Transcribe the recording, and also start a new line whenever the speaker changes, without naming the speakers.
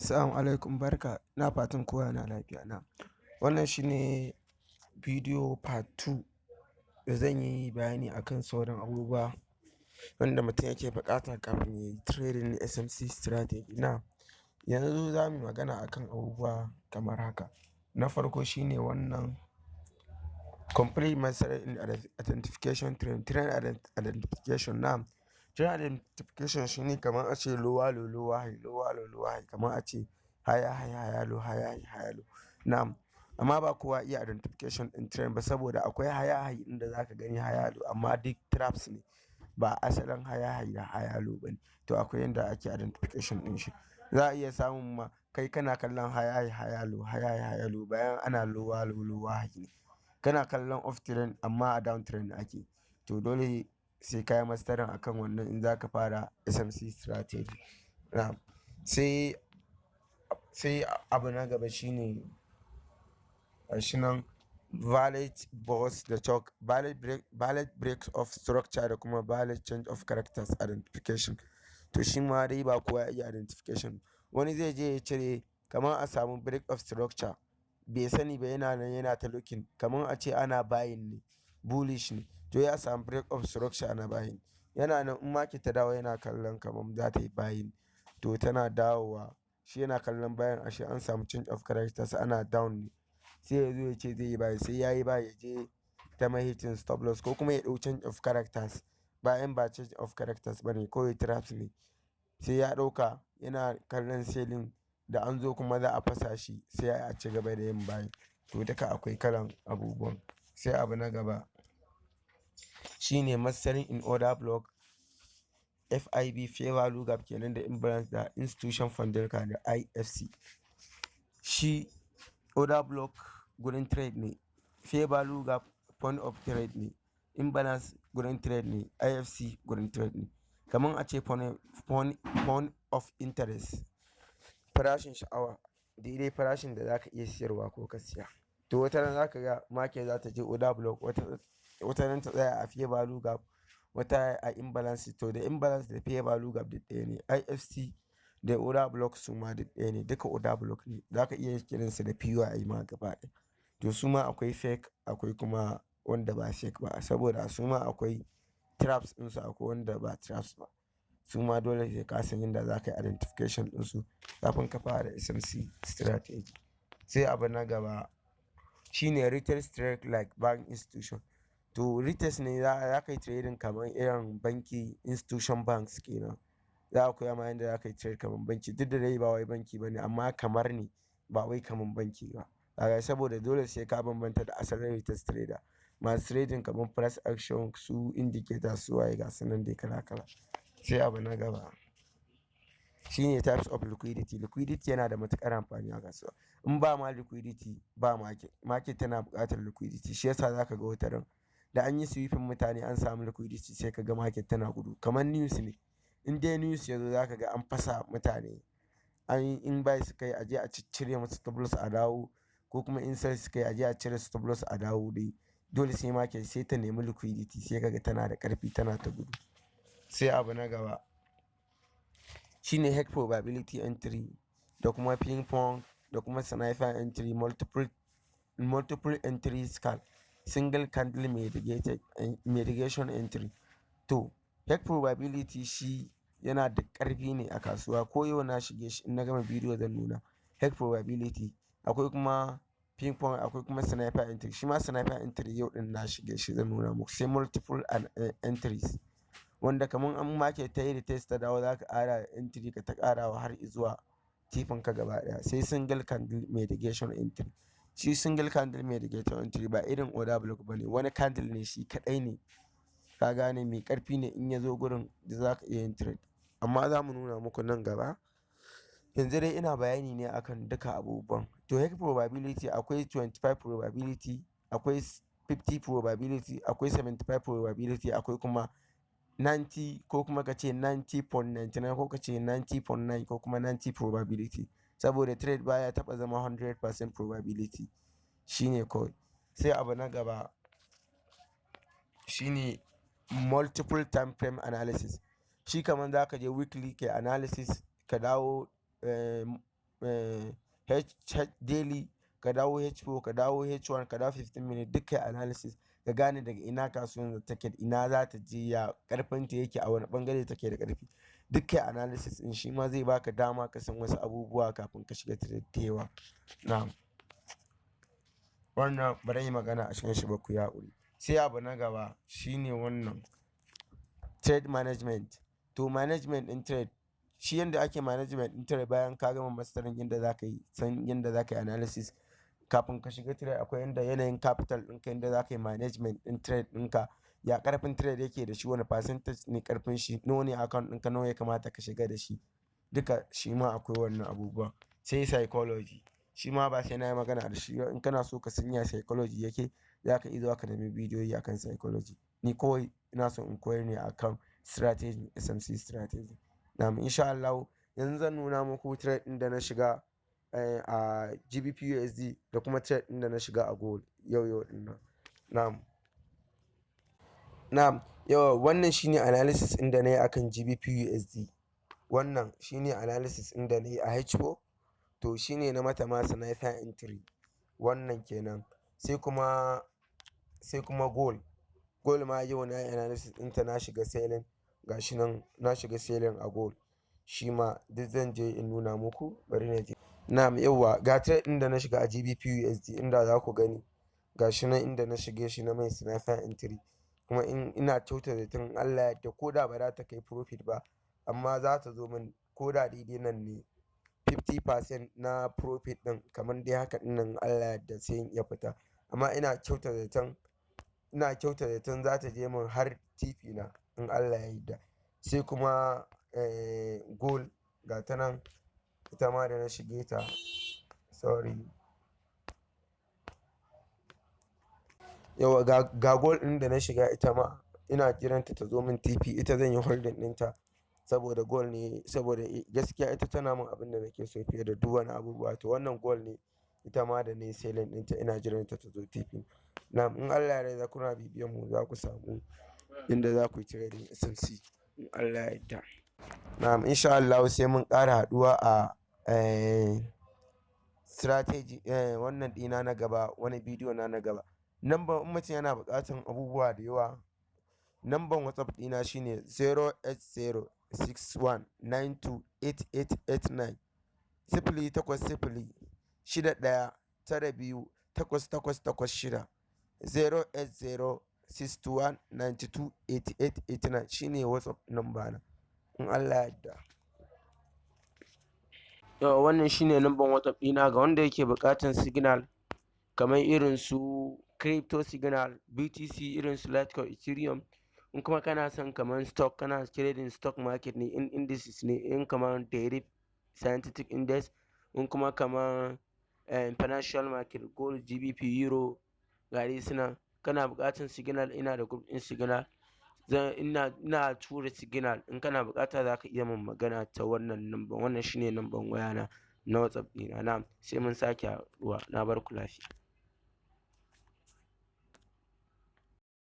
Assalamu alaikum, barka, ina fatan kowa na lafiya na. Wannan shine bidiyo part 2 da zan yi bayani akan sauran abubuwa wanda mutum yake buƙata kafin ya yi trading SMC strategy. Na yanzu za mu magana akan abubuwa kamar haka. Na farko shine wannan complete master identification trend identification. Na trend identification shine kamar a ce lower low lower high lower low lower high, kamar a ce higher high higher low higher high higher low. Na'am, amma ba kowa iya identification din trend ba, saboda akwai higher high inda zaka gani higher low amma duk traps ne, ba asalin higher high da higher low bane. To akwai yanda ake identification din shi. Za a iya samun ma kai kana kallon higher high higher low higher high higher low bayan ana lower low lower high ne. Kana kallon off trend amma a down trend ake. To dole sai ka yi mastarin akan wannan in za ka fara SMC strategy. Na'am, sai abu na gaba shine nan valid boss da chalk, valid breaks of structure da kuma valid change of characters identification. To shi ma dai ba kowa ya iya identification. Wani zai je ya cire kamar a samu break of structure, bai sani ba, yana nan yana ta looking kamar a ce ana buying ne, bullish ne, to ya samu break of structure ana buying, yana nan in market ta dawo yana kallon kamar za ta yi buying, to tana dawowa shi yana kallon bayan ashe an samu change of characters ana down ne, sai ya zo ya ce zai yi buy, sai ya yi buy ya je ta mai hitting stop loss ko kuma ya ɗau change of characters bayan ba change of characters bane kawai traps ne, sai ya ɗauka yana kallon selling, da an zo kuma za a fasa shi sai a ci gaba da yin buy. To duka akwai kalan abubuwan. Sai abu na gaba shine mastering in order block, FIB fair value gap kenan da imbalance da institution fundamental da IFC. Shi order block gurin trade ne, fair value gap point of trade ne, imbalance gurin trade ne, IFC gurin trade ne. Kamar a ce point of interest, farashin sha'awa daidai farashin da zaka iya siyarwa ko ka siya. To wata ran zaka ga market za ta je order block, wata ran ta tsaya a fair value gap, wata a imbalance. To da imbalance da fair value gap duk ɗaya ne. IFC da order block su ma duk ɗaya ne, duka order block ne, zaka iya kiransu da PY ma gaba ɗaya. To su ma akwai fake akwai kuma wanda ba fake ba, saboda su ma akwai traps ɗinsu akwai wanda ba traps ba. Su ma dole sai ka san yadda za ka yi identification ɗinsu kafin ka fara SMC strategy. Sai abu na gaba shine retail trade like bank institution. To retail ne za ka yi trading kamar irin banki, institution banks kenan. Za a koya ma yadda za ka yi trade kamar banki, duk da dai ba wai banki bane amma kamar ne, ba wai kamar banki ba. Saboda dole sai ka bambanta da asalin retail trader. Masu trading kamar price action, su indicator, su waye ga su nan dai kala kala. Sai abu na gaba shine types of liquidity. Liquidity yana da matuƙar amfani a kasuwa. In ba ma liquidity ba market. Market tana buƙatar liquidity, shi yasa za ka ga wata ran da an yi sweeping mutane an samu liquidity sai ka ga market tana gudu. Kamar news ne, in dai news ya zo za ka ga an fasa mutane, in buy suka yi a je a cire musu stop loss a dawo, ko kuma in sell suka yi a je a cire stop loss a dawo dai. Dole sai market sai ta nemi liquidity, sai ka ga tana da ƙarfi tana ta gudu. Sai abu na gaba shine hedge probability entry da kuma ping pong da kuma sniper entry, multiple entry scan, single candle mitigation entry. To hedge probability shi yana da ƙarfi ne a kasuwa, ko yau na shige shi in na gama bidiyo zan nuna hedge probability. Akwai kuma ping pong akwai kuma sniper entry. Shi ma sniper entry yau din na shige shi zan nuna muku. Sai multiple entries wanda kamar an market ta yi retest ta dawo za ka ƙara entry ka ta ƙarawa har zuwa tifin ka gaba ɗaya. Sai single candle mitigation entry. Shi single candle mitigation entry ba irin order block bane, wani candle ne shi kaɗai ne, ka gane, mai ƙarfi ne, in ya zo gurin da za ka iya yin trade. Amma za mu nuna muku nan gaba. Yanzu dai ina bayani ne akan duka abubuwan. To hedge probability akwai 25 probability, akwai 50 probability, akwai 75 probability, akwai kuma 90 ko kuma ka ce 90.99 ko ka ce 90.9 ko kuma 90 probability, saboda trade baya taɓa zama 100% probability, shine kawai. Sai abu na gaba shine multiple time frame analysis. Shi kamar za ka je weekly kai analysis ka dawo daily, ka dawo H4, ka dawo H1, ka dawo 15 minutes, duk kai analysis ka gane daga ina kasuwan take, ina za ta je, ya karfinta yake, a wani bangare take da karfi, duk kai analysis din shi ma zai baka dama ka san wasu abubuwa kafin ka shiga trade da yawa. Na'am, wannan ba yi magana a cikin shi ba, ku yi haƙuri. Sai abu na gaba shine wannan trade management. To management in trade, shi yanda ake management in trade, bayan ka gama mastering yanda za ka yi, san yanda za ka yi analysis kafin ka shiga trade, akwai yanayin capital ɗinka, yanda za ka yi management in trade ɗinka, ya karfin trade yake da shi, wani percentage ne karfin shi, nawa ne account ɗinka, nawa ya kamata ka shiga da shi, duka shi ma akwai wannan abubuwan. Sai psychology, shi ma ba sai na yi magana da shi ba. In kana so ka san ya psychology yake, za ka iya zuwa ka nemi bidiyoyi akan psychology. Ni kawai ina so in koyar ne akan strategy, SMC strategy. Na'am, insha Allah yanzu zan nuna muku trade ɗin da na shiga a GBP USD da kuma trade ɗin da na shiga a gold yau ɗin nan. Na'am, wannan shine analysis ɗin da na yi akan GBP USD. Wannan shine analysis ɗin da na yi a H4, to shine na mata ma sniper entry, wannan kenan. Sai kuma gold ma yau na yi analysis ɗinta, na shiga selling, gashi nan na shiga selling a gold, shi ma duk zan je in nuna muku, bari na je. Na'am, yauwa ga trade ɗin da na shiga a GBP USD, inda za ku gani gashi nan inda na shige shi, na mai sniper entry, kuma ina kyauta da tun Allah ya yarda, ko da ba za ta kai profit ba, amma za ta zo min ko da daidai nan ne 50% na profit ɗin, kamar dai haka ɗin nan, Allah ya yarda sai in iya fita. Amma ina kyauta da tun za ta je min har TP na, in Allah ya yarda. Sai kuma gold, ga ta nan ita ma da na shige ta, yawa ga gold ɗin da na shiga, ita ma ina kiranta ta zo min TP, ita zan yi holding ɗinta, saboda gold ne, saboda gaskiya ita tana min abin da nake so fiye da duk wani abubuwa. To wannan gold ne, ita ma da na yi selling ɗinta, ina jiranta ta zo TP. Na'am, in Allah ya yarda kuna bibiyan mu, za ku samu inda za ku yi trading SMC, in Allah ya yarda. Na'am, insha Allah sai mun ƙara haɗuwa a strategy wannan ɗina na gaba, wani bidiyo na gaba. Number, in mutum yana buƙatar abubuwa da yawa, number WhatsApp ɗina shine 08061928889, 08060192886, 08061928889 shine WhatsApp number na, in Allah ya yarda. Wannan shine number WhatsApp ɗina ga wanda yake buƙatar signal kamar irin su crypto signal, BTC, irin su Litecoin, Ethereum. In kuma kana son kamar stock, kana trading stock market ne, in indices ne, in kamar derivative scientific index, in kuma kamar financial market, gold, GBP, euro, gari suna, kana buƙatar signal, ina da group ɗin signal, ina tura signal. In kana buƙata za ka iya min magana ta wannan number. Wannan shine number wayana na WhatsApp ɗina. Na'am, sai mun sake haɗuwa, na bar ku lafiya.